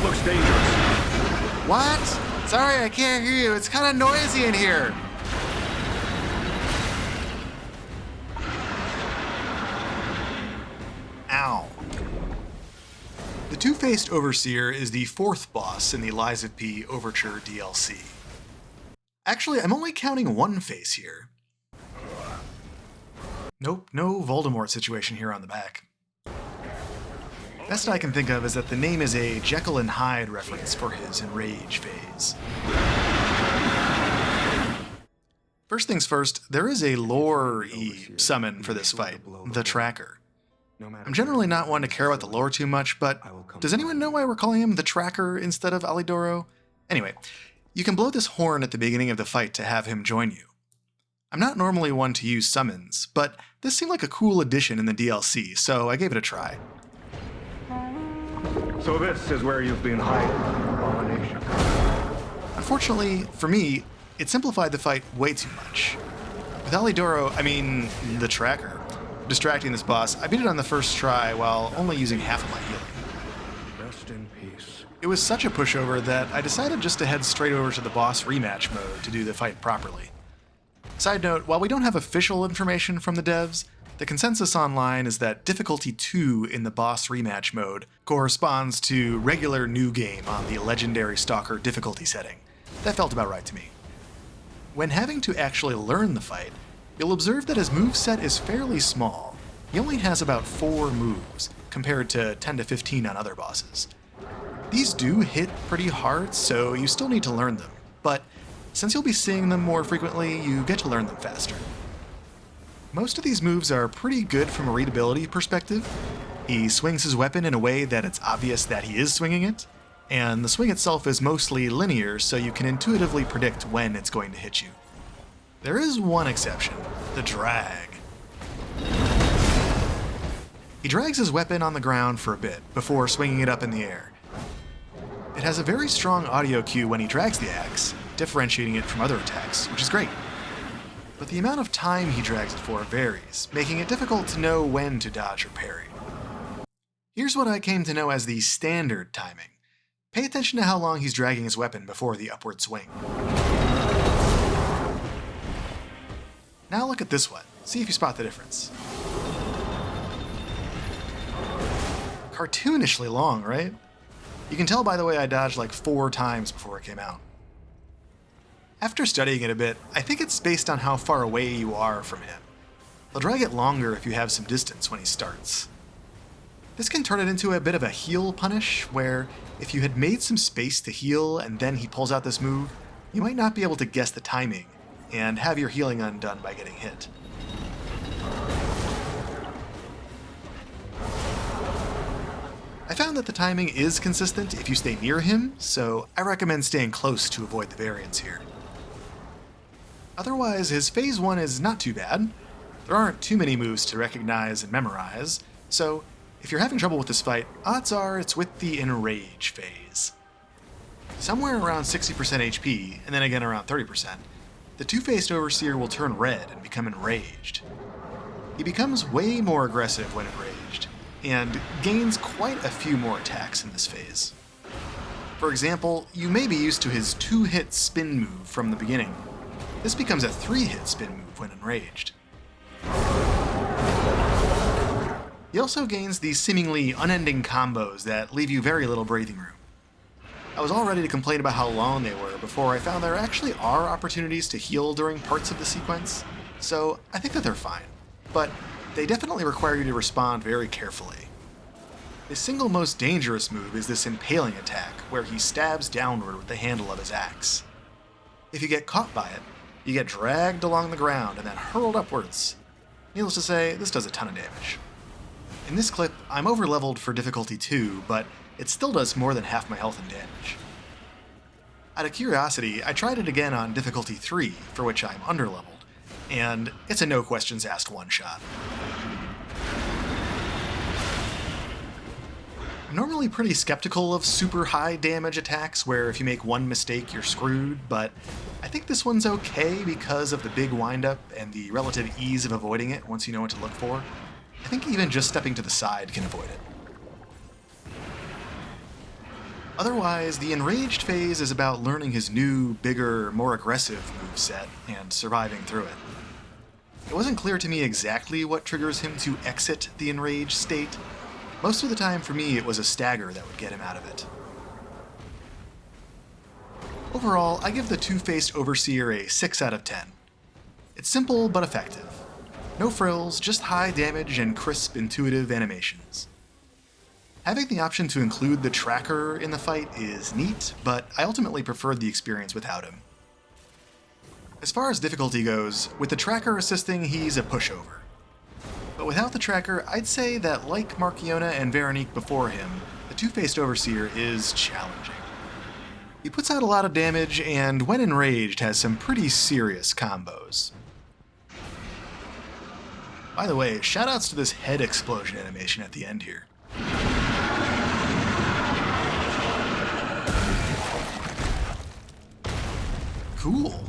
looks dangerous. What? Sorry, I can't hear you. It's kind of noisy in here. Ow. The Two-Faced Overseer is the fourth boss in the Lies of P Overture DLC. Actually, I'm only counting one face here. Nope, no Voldemort situation here on the back. Best I can think of is that the name is a Jekyll and Hyde reference for his Enrage phase. First things first, there is a lore-y summon for this fight, the Tracker. I'm generally not one to care about the lore too much, but does anyone know why we're calling him the Tracker instead of Alidoro? Anyway, you can blow this horn at the beginning of the fight to have him join you. I'm not normally one to use summons, but this seemed like a cool addition in the DLC, so I gave it a try. So this is where you've been hiding, Abomination. Unfortunately, for me, it simplified the fight way too much. With Alidoro, the Tracker, distracting this boss, I beat it on the first try while only using half of my healing. Rest in peace. It was such a pushover that I decided just to head straight over to the boss rematch mode to do the fight properly. Side note, while we don't have official information from the devs, the consensus online is that difficulty 2 in the boss rematch mode corresponds to regular new game on the Legendary Stalker difficulty setting. That felt about right to me. When having to actually learn the fight, you'll observe that his moveset is fairly small. He only has about 4 moves, compared to 10 to 15 on other bosses. These do hit pretty hard, so you still need to learn them, but since you'll be seeing them more frequently, you get to learn them faster. Most of these moves are pretty good from a readability perspective. He swings his weapon in a way that it's obvious that he is swinging it, and the swing itself is mostly linear, so you can intuitively predict when it's going to hit you. There is one exception, the drag. He drags his weapon on the ground for a bit before swinging it up in the air. It has a very strong audio cue when he drags the axe, differentiating it from other attacks, which is great. But the amount of time he drags it for varies, making it difficult to know when to dodge or parry. Here's what I came to know as the standard timing. Pay attention to how long he's dragging his weapon before the upward swing. Now look at this one. See if you spot the difference. Cartoonishly long, right? You can tell by the way I dodged like 4 times before it came out. After studying it a bit, I think it's based on how far away you are from him. He'll drag it longer if you have some distance when he starts. This can turn it into a bit of a heal punish, where if you had made some space to heal and then he pulls out this move, you might not be able to guess the timing, and have your healing undone by getting hit. I found that the timing is consistent if you stay near him, so I recommend staying close to avoid the variance here. Otherwise, his Phase 1 is not too bad. There aren't too many moves to recognize and memorize, so if you're having trouble with this fight, odds are it's with the Enrage phase. Somewhere around 60% HP, and then again around 30%, the Two-Faced Overseer will turn red and become enraged. He becomes way more aggressive when enraged, and gains quite a few more attacks in this phase. For example, you may be used to his 2-hit spin move from the beginning. This becomes a 3-hit spin move when enraged. He also gains these seemingly unending combos that leave you very little breathing room. I was all ready to complain about how long they were before I found there actually are opportunities to heal during parts of the sequence, so I think that they're fine. But they definitely require you to respond very carefully. His single most dangerous move is this impaling attack, where he stabs downward with the handle of his axe. If you get caught by it, you get dragged along the ground and then hurled upwards. Needless to say, this does a ton of damage. In this clip, I'm over-leveled for difficulty 2, but it still does more than half my health and damage. Out of curiosity, I tried it again on difficulty 3, for which I'm under-leveled, and it's a no-questions-asked one-shot. I'm normally pretty skeptical of super high damage attacks where if you make one mistake you're screwed, but I think this one's okay because of the big windup and the relative ease of avoiding it once you know what to look for. I think even just stepping to the side can avoid it. Otherwise, the Enraged phase is about learning his new, bigger, more aggressive moveset and surviving through it. It wasn't clear to me exactly what triggers him to exit the Enraged state. Most of the time for me it was a stagger that would get him out of it. Overall, I give the Two-Faced Overseer a 6 out of 10. It's simple but effective. No frills, just high damage and crisp, intuitive animations. Having the option to include the tracker in the fight is neat, but I ultimately preferred the experience without him. As far as difficulty goes, with the tracker assisting, he's a pushover. But without the tracker, I'd say that like Markiona and Veronique before him, the Two-Faced Overseer is challenging. He puts out a lot of damage, and when enraged, has some pretty serious combos. By the way, shoutouts to this head explosion animation at the end here. Cool.